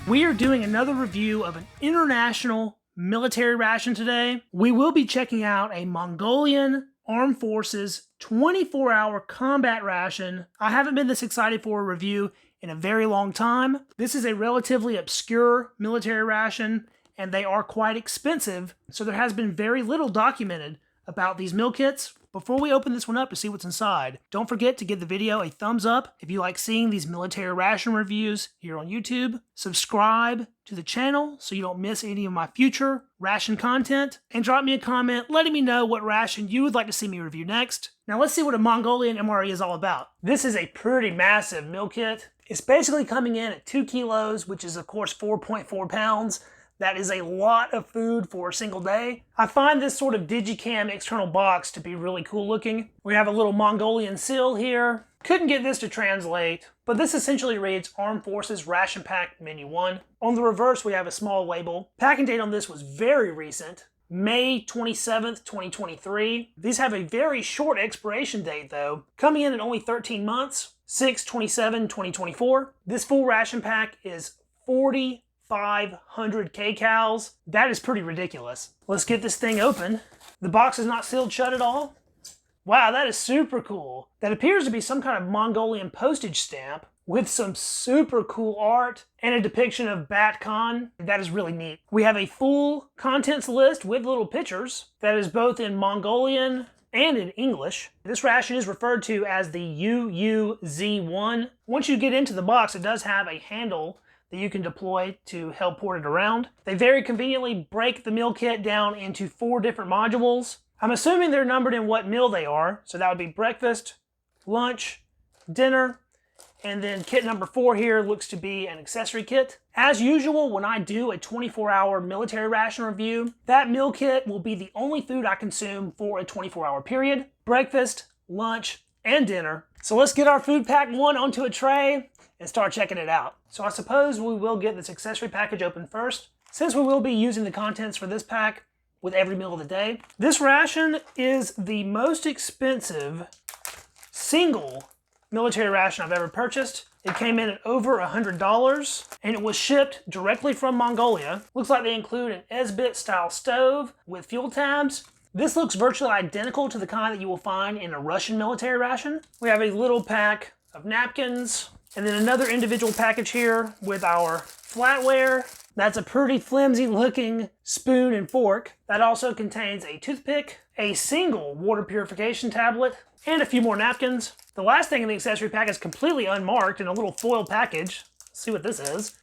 We are doing another review of an international military ration today. We will be checking out a Mongolian Armed Forces 24-hour combat ration. I haven't been this excited for a review in a very long time. This is a relatively obscure military ration, and they are quite expensive, so there has been very little documented about these meal kits. Before we open this one up to see what's inside, don't forget to give the video a thumbs up if you like seeing these military ration reviews here on YouTube. Subscribe to the channel so you don't miss any of my future ration content, and drop me a comment letting me know what ration you would like to see me review next. Now let's see what a Mongolian MRE is all about. This is a pretty massive meal kit. It's basically coming in at 2 kilos, which is of course 4.4 pounds. That is a lot of food for a single day. I find this sort of Digicam external box to be really cool looking. We have a little Mongolian seal here. Couldn't get this to translate, but this essentially reads Armed Forces Ration Pack Menu 1. On the reverse, we have a small label. Packing date on this was very recent, May 27th, 2023. These have a very short expiration date though, coming in at only 13 months, 6/27/2024. This full ration pack is 4,500 kcals. That is pretty ridiculous. Let's get this thing open. The box is not sealed shut at all. Wow, that is super cool. That appears to be some kind of Mongolian postage stamp with some super cool art and a depiction of Bat Khan. That is really neat. We have a full contents list with little pictures that is both in Mongolian and in English. This ration is referred to as the UUZ1. Once you get into the box, it does have a handle that you can deploy to help port it around. They very conveniently break the meal kit down into 4 different modules. I'm assuming they're numbered in what meal they are, so that would be breakfast, lunch, dinner, and then kit number 4 here looks to be an accessory kit. As usual, when I do a 24-hour military ration review, that meal kit will be the only food I consume for a 24-hour period. Breakfast, lunch, and dinner. So let's get our food pack 1 onto a tray and start checking it out. So I suppose we will get this accessory package open first, since we will be using the contents for this pack with every meal of the day. This ration is the most expensive single military ration I've ever purchased. It came in at over $100, and it was shipped directly from Mongolia. Looks like they include an Esbit style stove with fuel tabs. This looks virtually identical to the kind that you will find in a Russian military ration. We have a little pack of napkins, and then another individual package here with our flatware. That's a pretty flimsy looking spoon and fork. That also contains a toothpick, a single water purification tablet, and a few more napkins. The last thing in the accessory pack is completely unmarked in a little foil package. Let's see what this is.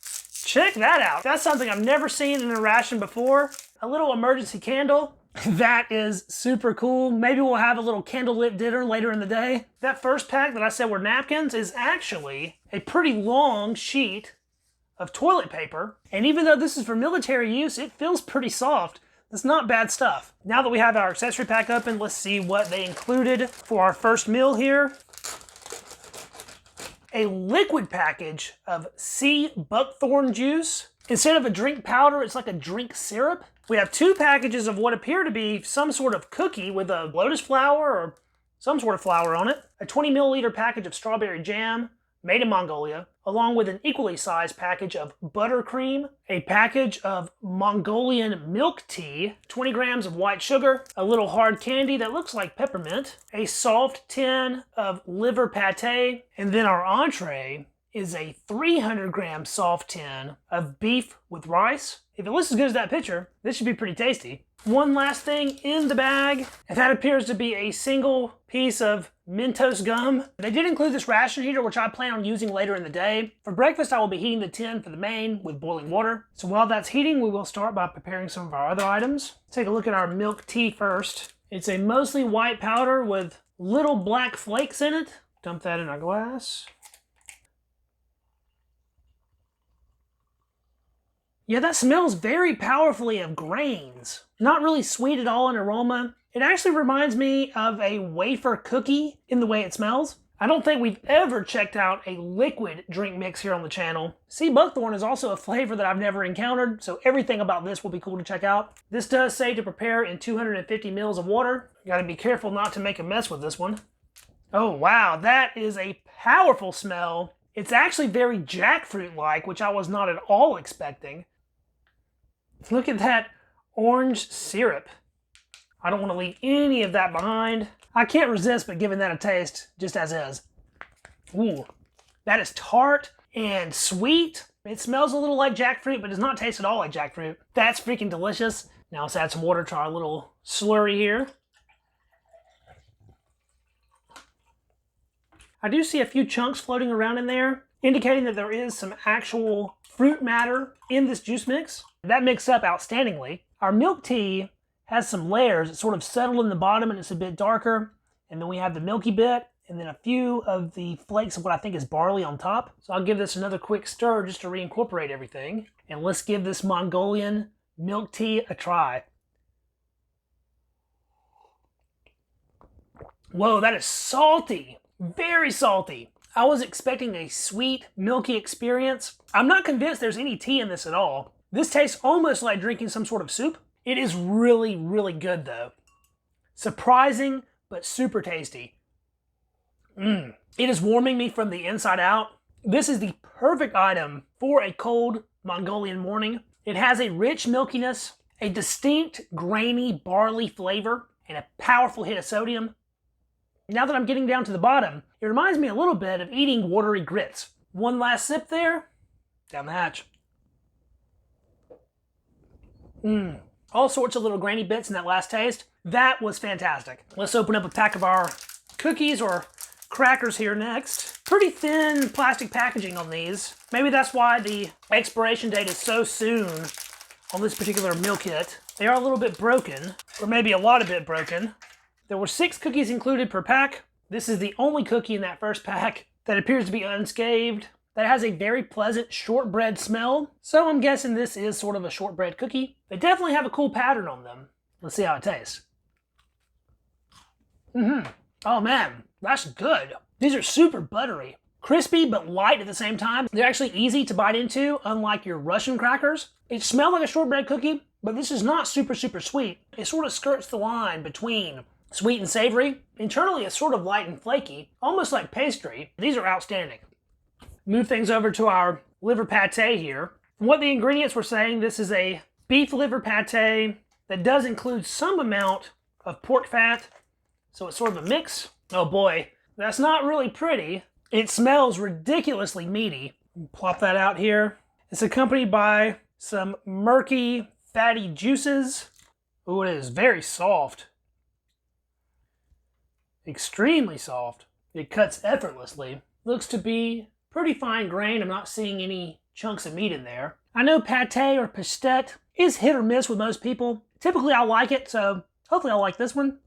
Check that out. That's something I've never seen in a ration before. A little emergency candle. That is super cool. Maybe we'll have a little candlelit dinner later in the day. That first pack that I said were napkins is actually a pretty long sheet of toilet paper. And even though this is for military use, it feels pretty soft. It's not bad stuff. Now that we have our accessory pack open, let's see what they included for our first meal here. A liquid package of sea buckthorn juice. Instead of a drink powder, it's like a drink syrup. We have 2 packages of what appear to be some sort of cookie with a lotus flower or some sort of flour on it. A 20 milliliter package of strawberry jam, made in Mongolia, along with an equally sized package of buttercream, a package of Mongolian milk tea, 20 grams of white sugar, a little hard candy that looks like peppermint, a soft tin of liver pate, and then our entree is a 300 gram soft tin of beef with rice. If it looks as good as that picture, this should be pretty tasty. One last thing in the bag, and that appears to be a single piece of Mentos gum. They did include this ration heater, which I plan on using later in the day. For breakfast, I will be heating the tin for the main with boiling water. So while that's heating, we will start by preparing some of our other items. Let's take a look at our milk tea first. It's a mostly white powder with little black flakes in it. Dump that in our glass. Yeah, that smells very powerfully of grains. Not really sweet at all in aroma. It actually reminds me of a wafer cookie in the way it smells. I don't think we've ever checked out a liquid drink mix here on the channel. Sea buckthorn is also a flavor that I've never encountered, so everything about this will be cool to check out. This does say to prepare in 250 mils of water. You gotta be careful not to make a mess with this one. Oh wow, that is a powerful smell. It's actually very jackfruit-like, which I was not at all expecting. Look at that orange syrup. I don't want to leave any of that behind. I can't resist but giving that a taste, just as is. Ooh, that is tart and sweet. It smells a little like jackfruit, but does not taste at all like jackfruit. That's freaking delicious. Now let's add some water to our little slurry here. I do see a few chunks floating around in there, indicating that there is some actual fruit matter in this juice mix. That mixed up outstandingly. Our milk tea has some layers. It's sort of settled in the bottom and it's a bit darker. And then we have the milky bit and then a few of the flakes of what I think is barley on top. So I'll give this another quick stir just to reincorporate everything. And let's give this Mongolian milk tea a try. Whoa, that is salty. Very salty. I was expecting a sweet, milky experience. I'm not convinced there's any tea in this at all. This tastes almost like drinking some sort of soup. It is really, really good though. Surprising, but super tasty. It is warming me from the inside out. This is the perfect item for a cold Mongolian morning. It has a rich milkiness, a distinct grainy barley flavor, and a powerful hit of sodium. Now that I'm getting down to the bottom, it reminds me a little bit of eating watery grits. One last sip there, down the hatch. All sorts of little grainy bits in that last taste. That was fantastic. Let's open up a pack of our cookies or crackers here next. Pretty thin plastic packaging on these. Maybe that's why the expiration date is so soon on this particular meal kit. They are a little bit broken, or maybe a lot of bit broken. There were 6 cookies included per pack. This is the only cookie in that first pack that appears to be unscathed. That has a very pleasant shortbread smell. So I'm guessing this is sort of a shortbread cookie. They definitely have a cool pattern on them. Let's see how it tastes. Oh man, that's good. These are super buttery. Crispy but light at the same time. They're actually easy to bite into, unlike your Russian crackers. It smells like a shortbread cookie, but this is not super sweet. It sort of skirts the line between sweet and savory. Internally, it's sort of light and flaky, almost like pastry. These are outstanding. Move things over to our liver pate here. From what the ingredients were saying, this is a beef liver pate that does include some amount of pork fat, so it's sort of a mix. Oh boy, that's not really pretty. It smells ridiculously meaty. Plop that out here. It's accompanied by some murky, fatty juices. Oh, it is very soft. Extremely soft. It cuts effortlessly. Looks to be pretty fine grain. I'm not seeing any chunks of meat in there. I know pate or pastete is hit or miss with most people. Typically I like it, so hopefully I'll like this one.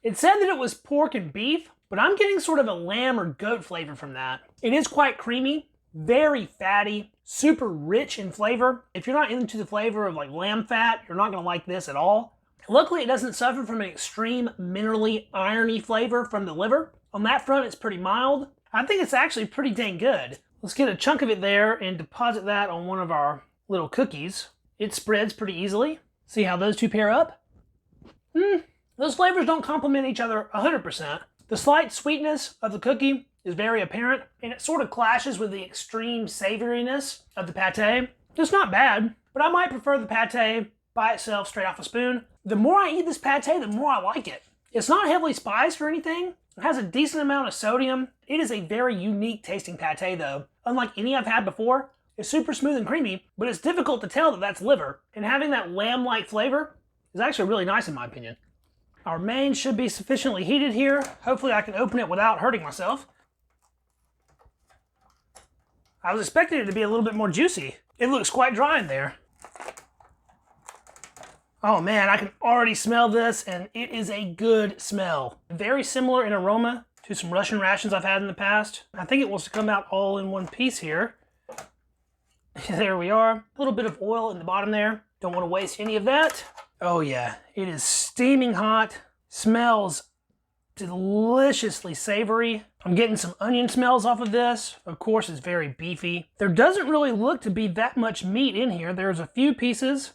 It said that it was pork and beef, but I'm getting sort of a lamb or goat flavor from that. It is quite creamy, very fatty, super rich in flavor. If you're not into the flavor of like lamb fat, you're not gonna like this at all. Luckily, it doesn't suffer from an extreme minerally irony flavor from the liver. On that front, it's pretty mild. I think it's actually pretty dang good. Let's get a chunk of it there and deposit that on one of our little cookies. It spreads pretty easily. See how those two pair up? Those flavors don't complement each other 100%. The slight sweetness of the cookie is very apparent, and it sort of clashes with the extreme savoriness of the pate. It's not bad, but I might prefer the pate by itself straight off a spoon. The more I eat this pate, the more I like it. It's not heavily spiced or anything. It has a decent amount of sodium. It is a very unique tasting pate though. Unlike any I've had before, it's super smooth and creamy, but it's difficult to tell that that's liver. And having that lamb-like flavor is actually really nice in my opinion. Our main should be sufficiently heated here. Hopefully I can open it without hurting myself. I was expecting it to be a little bit more juicy. It looks quite dry in there. Oh man, I can already smell this, and it is a good smell. Very similar in aroma to some Russian rations I've had in the past. I think it wants to come out all in one piece here. There we are. A little bit of oil in the bottom there. Don't want to waste any of that. Oh yeah, it is steaming hot. Smells deliciously savory. I'm getting some onion smells off of this. Of course, it's very beefy. There doesn't really look to be that much meat in here. There's a few pieces.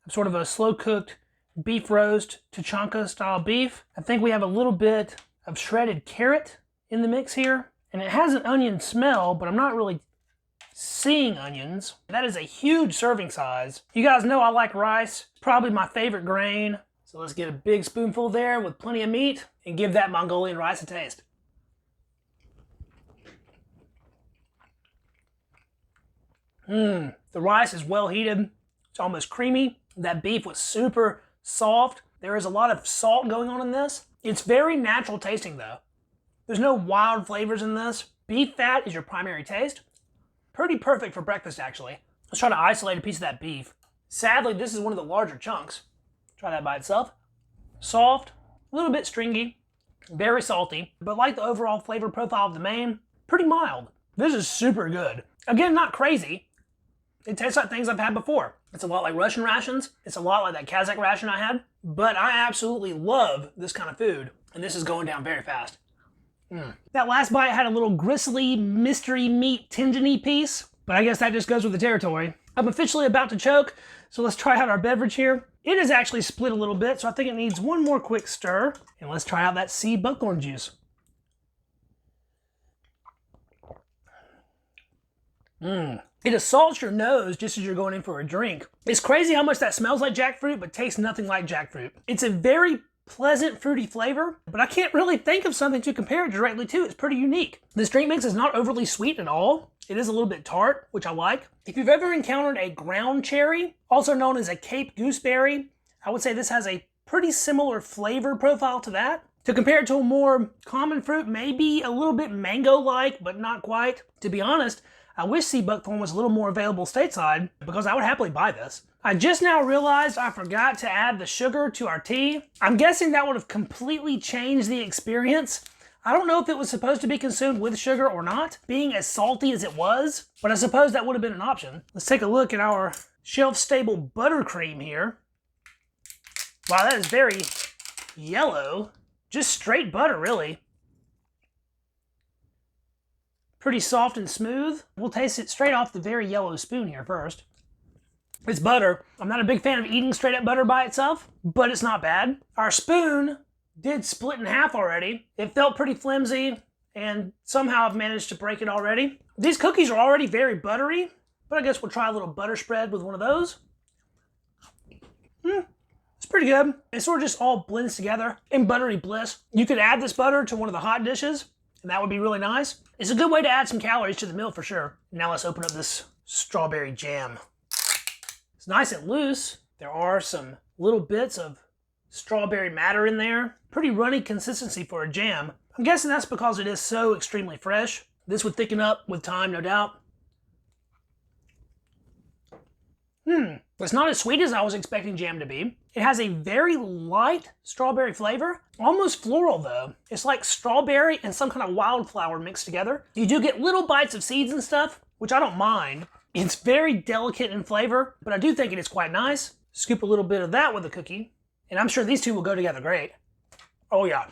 Sort of a slow-cooked beef roast, Tuchanka style beef. I think we have a little bit of shredded carrot in the mix here. And it has an onion smell, but I'm not really seeing onions. That is a huge serving size. You guys know I like rice, probably my favorite grain. So let's get a big spoonful there with plenty of meat and give that Mongolian rice a taste. The rice is well heated. It's almost creamy. That beef was super soft. There is a lot of salt going on in this. It's very natural tasting though. There's no wild flavors in this. Beef fat is your primary taste. Pretty perfect for breakfast actually. Let's try to isolate a piece of that beef. Sadly, this is one of the larger chunks. Try that by itself. Soft, a little bit stringy, very salty, but like the overall flavor profile of the main, pretty mild. This is super good. Again, not crazy. It tastes like things I've had before. It's a lot like Russian rations. It's a lot like that Kazakh ration I had. But I absolutely love this kind of food. And this is going down very fast. That last bite had a little gristly mystery meat tendony piece. But I guess that just goes with the territory. I'm officially about to choke. So let's try out our beverage here. It is actually split a little bit. So I think it needs one more quick stir. And let's try out that sea buckthorn juice. It assaults your nose just as you're going in for a drink. It's crazy how much that smells like jackfruit, but tastes nothing like jackfruit. It's a very pleasant fruity flavor, but I can't really think of something to compare it directly to. It's pretty unique. This drink mix is not overly sweet at all. It is a little bit tart, which I like. If you've ever encountered a ground cherry, also known as a Cape gooseberry, I would say this has a pretty similar flavor profile to that. To compare it to a more common fruit, maybe a little bit mango-like, but not quite. To be honest, I wish sea buckthorn was a little more available stateside because I would happily buy this. I just now realized I forgot to add the sugar to our tea. I'm guessing that would have completely changed the experience. I don't know if it was supposed to be consumed with sugar or not, being as salty as it was, but I suppose that would have been an option. Let's take a look at our shelf-stable buttercream here. Wow, that is very yellow. Just straight butter, really. Pretty soft and smooth. We'll taste it straight off the very yellow spoon here first. It's butter. I'm not a big fan of eating straight up butter by itself, but it's not bad. Our spoon did split in half already. It felt pretty flimsy, and somehow I've managed to break it already. These cookies are already very buttery, but I guess we'll try a little butter spread with one of those. It's pretty good. It sort of just all blends together in buttery bliss. You could add this butter to one of the hot dishes, and that would be really nice. It's a good way to add some calories to the meal for sure. Now let's open up this strawberry jam. It's nice and loose. There are some little bits of strawberry matter in there. Pretty runny consistency for a jam. I'm guessing that's because it is so extremely fresh. This would thicken up with time, no doubt. It's not as sweet as I was expecting jam to be. It has a very light strawberry flavor, almost floral though. It's like strawberry and some kind of wildflower mixed together. You do get little bites of seeds and stuff, which I don't mind. It's very delicate in flavor, but I do think it is quite nice. Scoop a little bit of that with a cookie, and I'm sure these two will go together great. Oh yeah.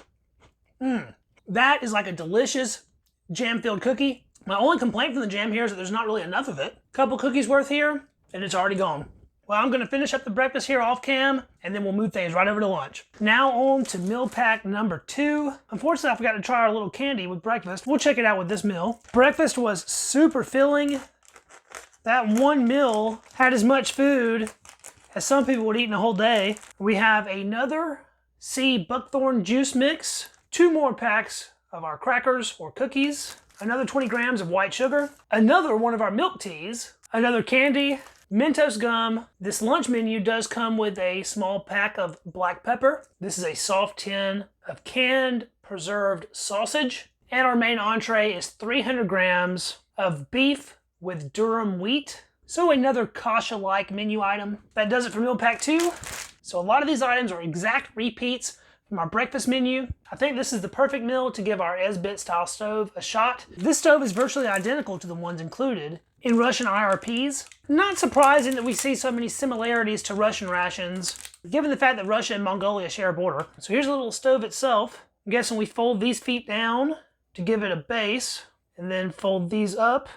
That is like a delicious jam-filled cookie. My only complaint from the jam here is that there's not really enough of it. Couple cookies worth here, and it's already gone. Well, I'm gonna finish up the breakfast here off cam, and then we'll move things right over to lunch. Now on to meal pack number 2. Unfortunately, I forgot to try our little candy with breakfast. We'll check it out with this meal. Breakfast was super filling. That one meal had as much food as some people would eat in a whole day. We have another sea buckthorn juice mix, 2 more packs of our crackers or cookies, another 20 grams of white sugar, another one of our milk teas, another candy, Mentos gum. This lunch menu does come with a small pack of black pepper. This is a soft tin of canned preserved sausage. And our main entree is 300 grams of beef with durum wheat. So another kasha-like menu item. That does it for meal pack 2. So a lot of these items are exact repeats from our breakfast menu. I think this is the perfect meal to give our Esbit style stove a shot. This stove is virtually identical to the ones included in Russian IRPs. Not surprising that we see so many similarities to Russian rations, given the fact that Russia and Mongolia share a border. So here's the little stove itself. I'm guessing we fold these feet down to give it a base, and then fold these up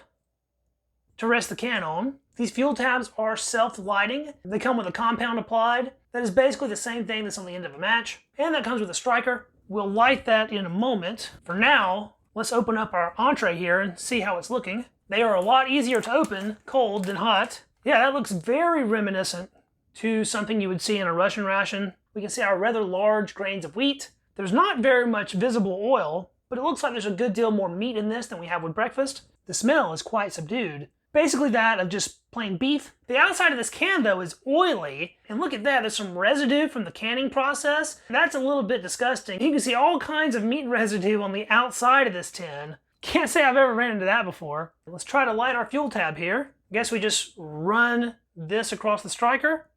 to rest the can on. These fuel tabs are self-lighting. They come with a compound applied. That is basically the same thing that's on the end of a match. And that comes with a striker. We'll light that in a moment. For now, Let's open up our entree here and see how it's looking. They are a lot easier to open cold than hot. Yeah, that looks very reminiscent to something you would see in a Russian ration. We can see our rather large grains of wheat. There's not very much visible oil, but it looks like there's a good deal more meat in this than we have with breakfast. The smell is quite subdued. Basically that of just plain beef. The outside of this can though is oily, and look at that, there's some residue from the canning process. That's a little bit disgusting. You can see all kinds of meat residue on the outside of this tin. Can't say I've ever ran into that before. Let's try to light our fuel tab here. I guess we just run this across the striker.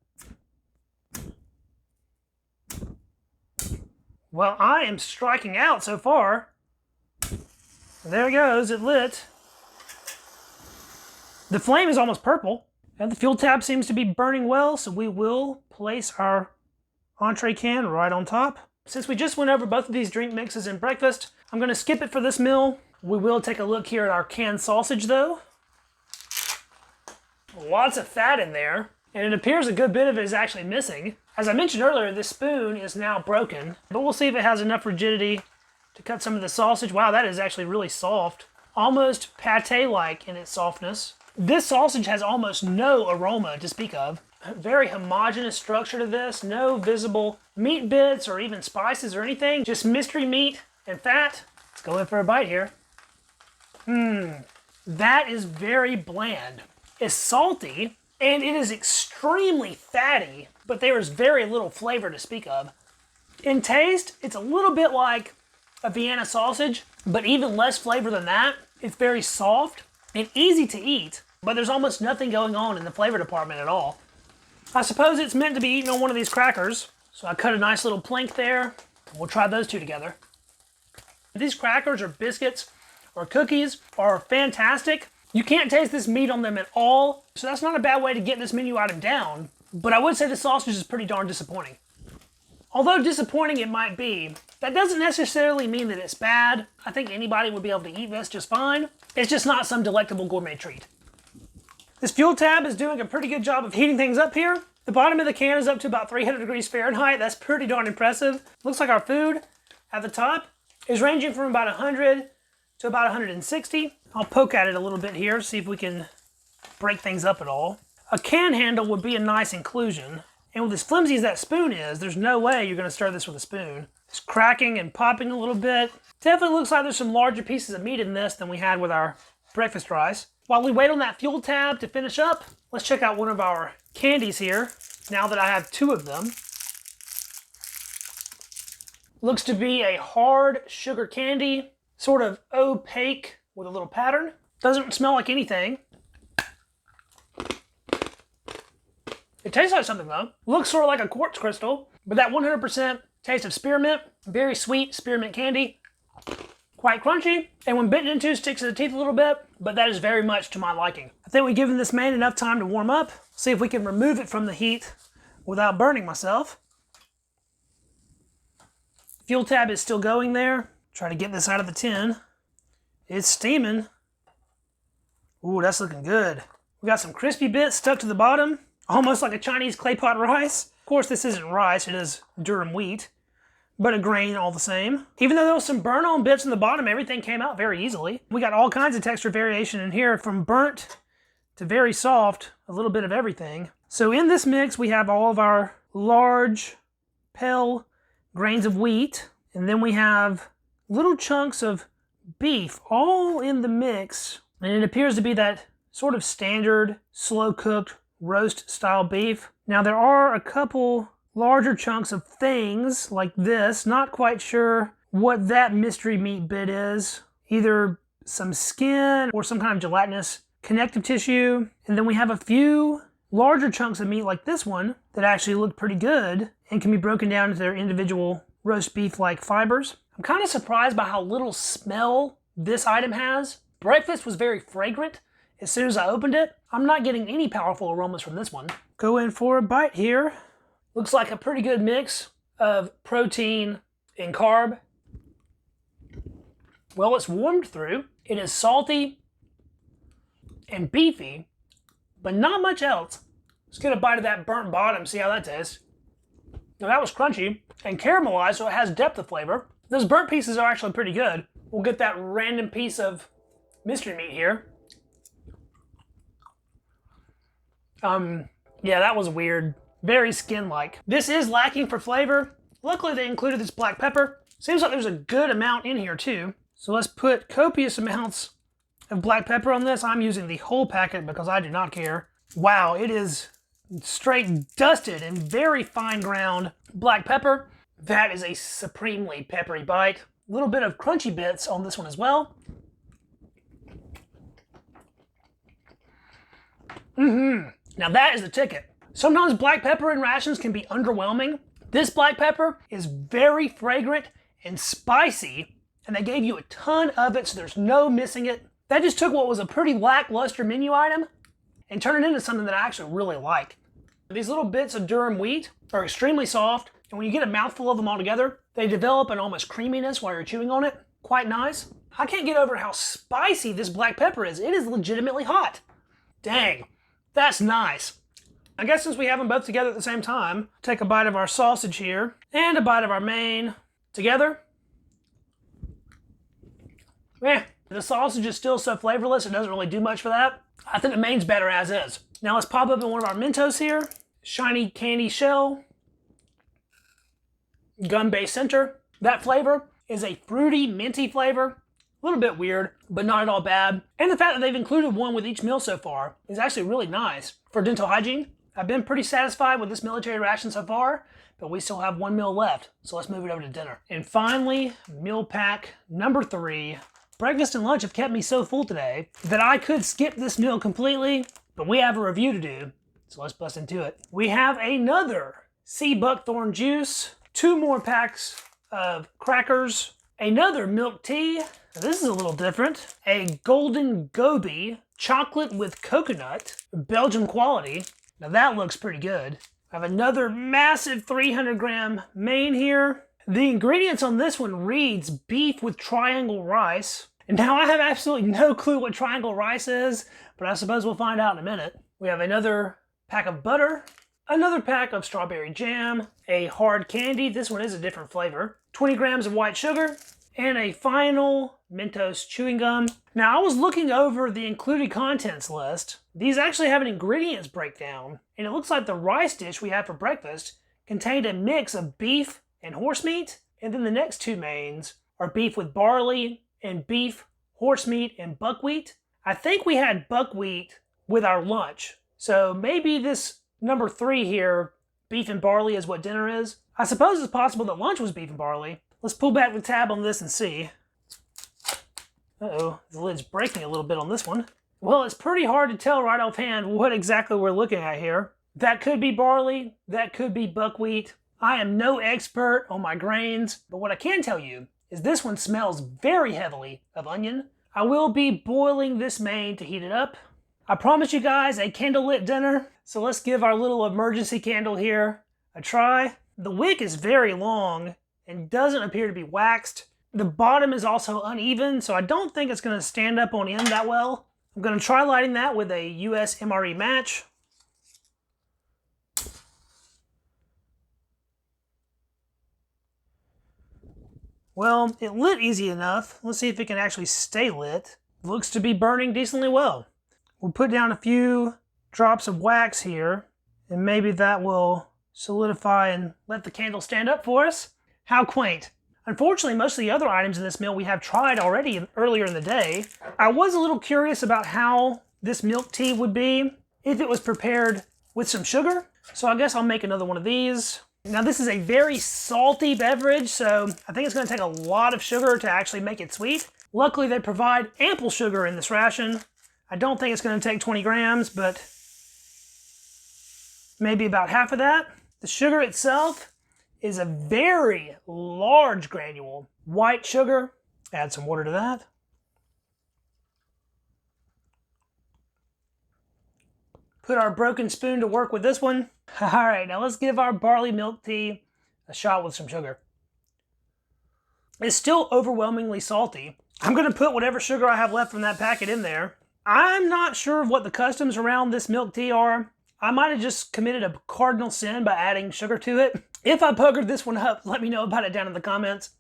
Well, I am striking out so far. There it goes, it lit. The flame is almost purple, and the fuel tab seems to be burning well, so we will place our entree can right on top. Since we just went over both of these drink mixes in breakfast, I'm going to skip it for this meal. We will take a look here at our canned sausage though. Lots of fat in there, and it appears a good bit of it is actually missing. As I mentioned earlier, this spoon is now broken, but we'll see if it has enough rigidity to cut some of the sausage. Wow, that is actually really soft. Almost pate-like in its softness. This sausage has almost no aroma to speak of. Very homogeneous structure to this, no visible meat bits or even spices or anything, just mystery meat and fat. Let's go in for a bite here. That is very bland. It's salty, and it is extremely fatty, but there is very little flavor to speak of. In taste, it's a little bit like a Vienna sausage, but even less flavor than that. It's very soft and easy to eat, but there's almost nothing going on in the flavor department at all. I suppose it's meant to be eaten on one of these crackers, so I cut a nice little plank there. We'll try those two together. These crackers or biscuits or cookies are fantastic. You can't taste this meat on them at all, so that's not a bad way to get this menu item down, but I would say the sausage is pretty darn disappointing. Although disappointing it might be, that doesn't necessarily mean that it's bad. I think anybody would be able to eat this just fine. It's just not some delectable gourmet treat. This fuel tab is doing a pretty good job of heating things up here. The bottom of the can is up to about 300 degrees Fahrenheit. That's pretty darn impressive. Looks like our food at the top is ranging from about 100 to about 160. I'll poke at it a little bit here, see if we can break things up at all. A can handle would be a nice inclusion. And with as flimsy as that spoon is, there's no way you're gonna stir this with a spoon. It's cracking and popping a little bit. Definitely looks like there's some larger pieces of meat in this than we had with our breakfast rice. While we wait on that fuel tab to finish up, let's check out one of our candies here, now that I have two of them. Looks to be a hard sugar candy, sort of opaque with a little pattern. Doesn't smell like anything. It tastes like something though. Looks sort of like a quartz crystal, but that 100% taste of spearmint, very sweet spearmint candy. Quite crunchy, and when bitten into, sticks to the teeth a little bit, but that is very much to my liking. I think we've given this man enough time to warm up. See if we can remove it from the heat without burning myself. Fuel tab is still going there. Try to get this out of the tin. It's steaming. Ooh, that's looking good. We got some crispy bits stuck to the bottom, almost like a Chinese clay pot rice. Of course, this isn't rice, it is durum wheat, but a grain all the same. Even though there was some burn-on bits in the bottom, everything came out very easily. We got all kinds of texture variation in here, from burnt to very soft, a little bit of everything. So in this mix, we have all of our large, pale grains of wheat, and then we have little chunks of beef all in the mix, and it appears to be that sort of standard, slow-cooked roast-style beef. Now there are a couple larger chunks of things like this. Not quite sure what that mystery meat bit is. Either some skin or some kind of gelatinous connective tissue. And then we have a few larger chunks of meat like this one that actually look pretty good and can be broken down into their individual roast beef-like fibers. I'm kind of surprised by how little smell this item has. Breakfast was very fragrant as soon as I opened it. I'm not getting any powerful aromas from this one. Go in for a bite here. Looks like a pretty good mix of protein and carb. Well, it's warmed through. It is salty and beefy, but not much else. Let's get a bite of that burnt bottom, see how that tastes. Now that was crunchy and caramelized, so it has depth of flavor. Those burnt pieces are actually pretty good. We'll get that random piece of mystery meat here. Yeah, that was weird. Very skin-like. This is lacking for flavor. Luckily, they included this black pepper. Seems like there's a good amount in here, too. So let's put copious amounts of black pepper on this. I'm using the whole packet because I do not care. Wow, it is straight dusted and very fine ground black pepper. That is a supremely peppery bite. A little bit of crunchy bits on this one as well. Now that is the ticket. Sometimes black pepper in rations can be underwhelming. This black pepper is very fragrant and spicy, and they gave you a ton of it, so there's no missing it. That just took what was a pretty lackluster menu item and turned it into something that I actually really like. These little bits of durum wheat are extremely soft, and when you get a mouthful of them all together, they develop an almost creaminess while you're chewing on it. Quite nice. I can't get over how spicy this black pepper is. It is legitimately hot. Dang, that's nice. I guess since we have them both together at the same time, take a bite of our sausage here and a bite of our main together. The sausage is still so flavorless, it doesn't really do much for that. I think the main's better as is. Now let's pop open one of our Mentos here. Shiny candy shell. Gum-based center. That flavor is a fruity, minty flavor. A little bit weird, but not at all bad. And the fact that they've included one with each meal so far is actually really nice. For dental hygiene, I've been pretty satisfied with this military ration so far, but we still have one meal left, so let's move it over to dinner. And finally, meal pack number 3. Breakfast and lunch have kept me so full today that I could skip this meal completely, but we have a review to do, so let's bust into it. We have another sea buckthorn juice, 2 more packs of crackers, another milk tea. Now this is a little different. A golden goby, chocolate with coconut, Belgian quality. Now that looks pretty good. I have another massive 300-gram main here. The ingredients on this one reads beef with triangle rice. And now I have absolutely no clue what triangle rice is, but I suppose we'll find out in a minute. We have another pack of butter, another pack of strawberry jam, a hard candy, this one is a different flavor, 20 grams of white sugar, and a final Mentos chewing gum. Now I was looking over the included contents list. These actually have an ingredients breakdown, and it looks like the rice dish we had for breakfast contained a mix of beef and horse meat, and then the next 2 mains are beef with barley and beef, horse meat, and buckwheat. I think we had buckwheat with our lunch, so maybe this number 3 here, beef and barley, is what dinner is. I suppose it's possible that lunch was beef and barley. Let's pull back the tab on this and see. Uh-oh, the lid's breaking a little bit on this one. Well, it's pretty hard to tell right offhand what exactly we're looking at here. That could be barley, that could be buckwheat. I am no expert on my grains, but what I can tell you is this one smells very heavily of onion. I will be boiling this main to heat it up. I promise you guys a candlelit dinner, so let's give our little emergency candle here a try. The wick is very long and doesn't appear to be waxed. The bottom is also uneven, so I don't think it's going to stand up on end that well. I'm going to try lighting that with a US MRE match. Well, it lit easy enough. Let's see if it can actually stay lit. Looks to be burning decently well. We'll put down a few drops of wax here, and maybe that will solidify and let the candle stand up for us. How quaint. Unfortunately, most of the other items in this meal we have tried already earlier in the day. I was a little curious about how this milk tea would be if it was prepared with some sugar, so I guess I'll make another one of these. Now this is a very salty beverage, so I think it's going to take a lot of sugar to actually make it sweet. Luckily they provide ample sugar in this ration. I don't think it's going to take 20 grams, but maybe about half of that. The sugar itself is a very large granule. White sugar, add some water to that. Put our broken spoon to work with this one. All right, now let's give our barley milk tea a shot with some sugar. It's still overwhelmingly salty. I'm gonna put whatever sugar I have left from that packet in there. I'm not sure what the customs around this milk tea are. I might have just committed a cardinal sin by adding sugar to it. If I pokered this one up, let me know about it down in the comments.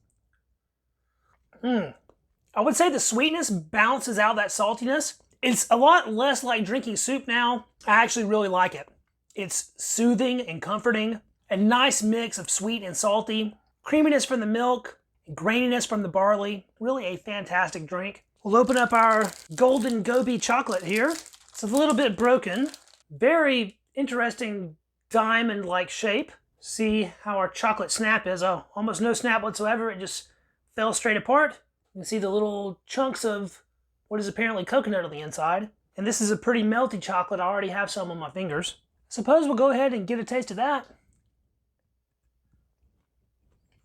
I would say the sweetness balances out that saltiness. It's a lot less like drinking soup now. I actually really like it. It's soothing and comforting. A nice mix of sweet and salty. Creaminess from the milk, graininess from the barley. Really a fantastic drink. We'll open up our golden goby chocolate here. It's a little bit broken. Very interesting diamond-like shape. See how our chocolate snap is. Oh, almost no snap whatsoever. It just fell straight apart. You can see the little chunks of what is apparently coconut on the inside. And this is a pretty melty chocolate. I already have some on my fingers. Suppose we'll go ahead and get a taste of that.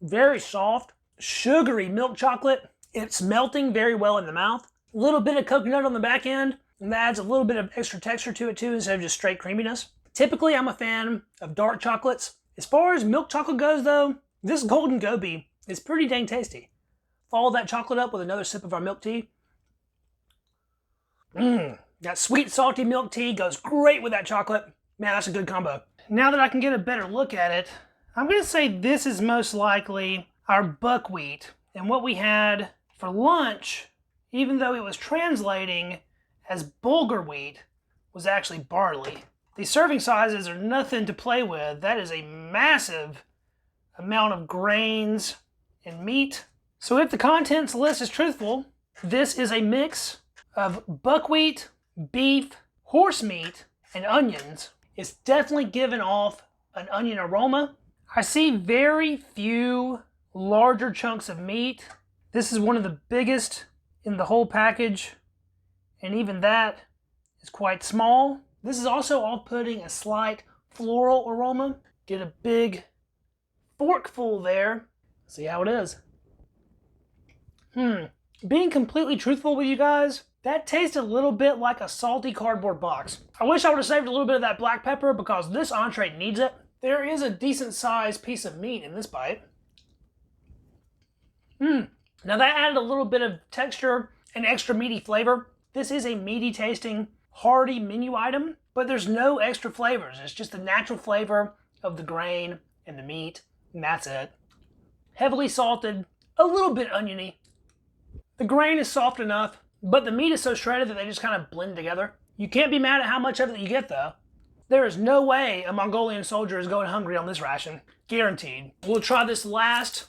Very soft, sugary milk chocolate. It's melting very well in the mouth. A little bit of coconut on the back end, and that adds a little bit of extra texture to it too, instead of just straight creaminess. Typically, I'm a fan of dark chocolates. As far as milk chocolate goes though, this golden goby is pretty dang tasty. Follow that chocolate up with another sip of our milk tea. That sweet, salty milk tea goes great with that chocolate. Man, that's a good combo. Now that I can get a better look at it, I'm going to say this is most likely our buckwheat. And what we had for lunch, even though it was translating as bulgur wheat, was actually barley. These serving sizes are nothing to play with. That is a massive amount of grains and meat. So if the contents list is truthful, this is a mix of buckwheat, beef, horse meat, and onions. It's definitely giving off an onion aroma. I see very few larger chunks of meat. This is one of the biggest in the whole package, and even that is quite small. This is also off-putting a slight floral aroma. Get a big forkful there. See how it is. Being completely truthful with you guys, that tastes a little bit like a salty cardboard box. I wish I would have saved a little bit of that black pepper because this entree needs it. There is a decent sized piece of meat in this bite. Now that added a little bit of texture and extra meaty flavor. This is a meaty tasting, hearty menu item, but there's no extra flavors. It's just the natural flavor of the grain and the meat, and that's it. Heavily salted, a little bit oniony. The grain is soft enough, but the meat is so shredded that they just kind of blend together. You can't be mad at how much of it you get though. There is no way a Mongolian soldier is going hungry on this ration. Guaranteed. We'll try this last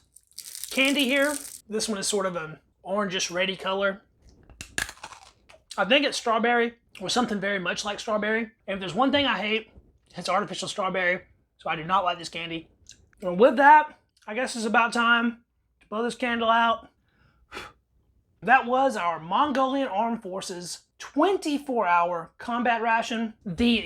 candy here. This one is sort of an orangish reddy color. I think it's strawberry or something very much like strawberry. And if there's one thing I hate, it's artificial strawberry. So I do not like this candy. And with that, I guess it's about time to blow this candle out. That was our Mongolian Armed Forces 24-hour combat ration, the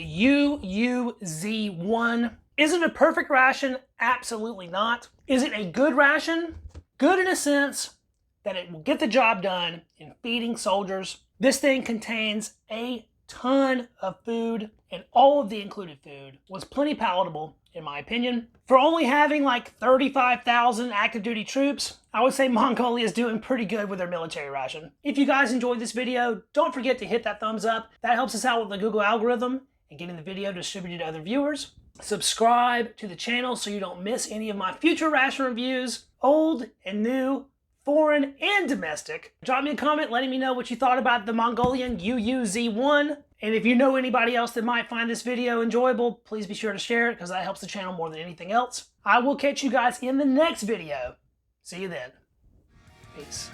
UUZ-1. Is it a perfect ration? Absolutely not. Is it a good ration? Good in a sense that it will get the job done in feeding soldiers. This thing contains a ton of food, and all of the included food was plenty palatable, in my opinion. For only having like 35,000 active duty troops, I would say Mongolia is doing pretty good with their military ration. If you guys enjoyed this video, don't forget to hit that thumbs up. That helps us out with the Google algorithm and getting the video distributed to other viewers. Subscribe to the channel so you don't miss any of my future ration reviews, old and new, foreign and domestic. Drop me a comment letting me know what you thought about the Mongolian UUZ-1. And if you know anybody else that might find this video enjoyable, please be sure to share it because that helps the channel more than anything else. I will catch you guys in the next video. See you then. Peace.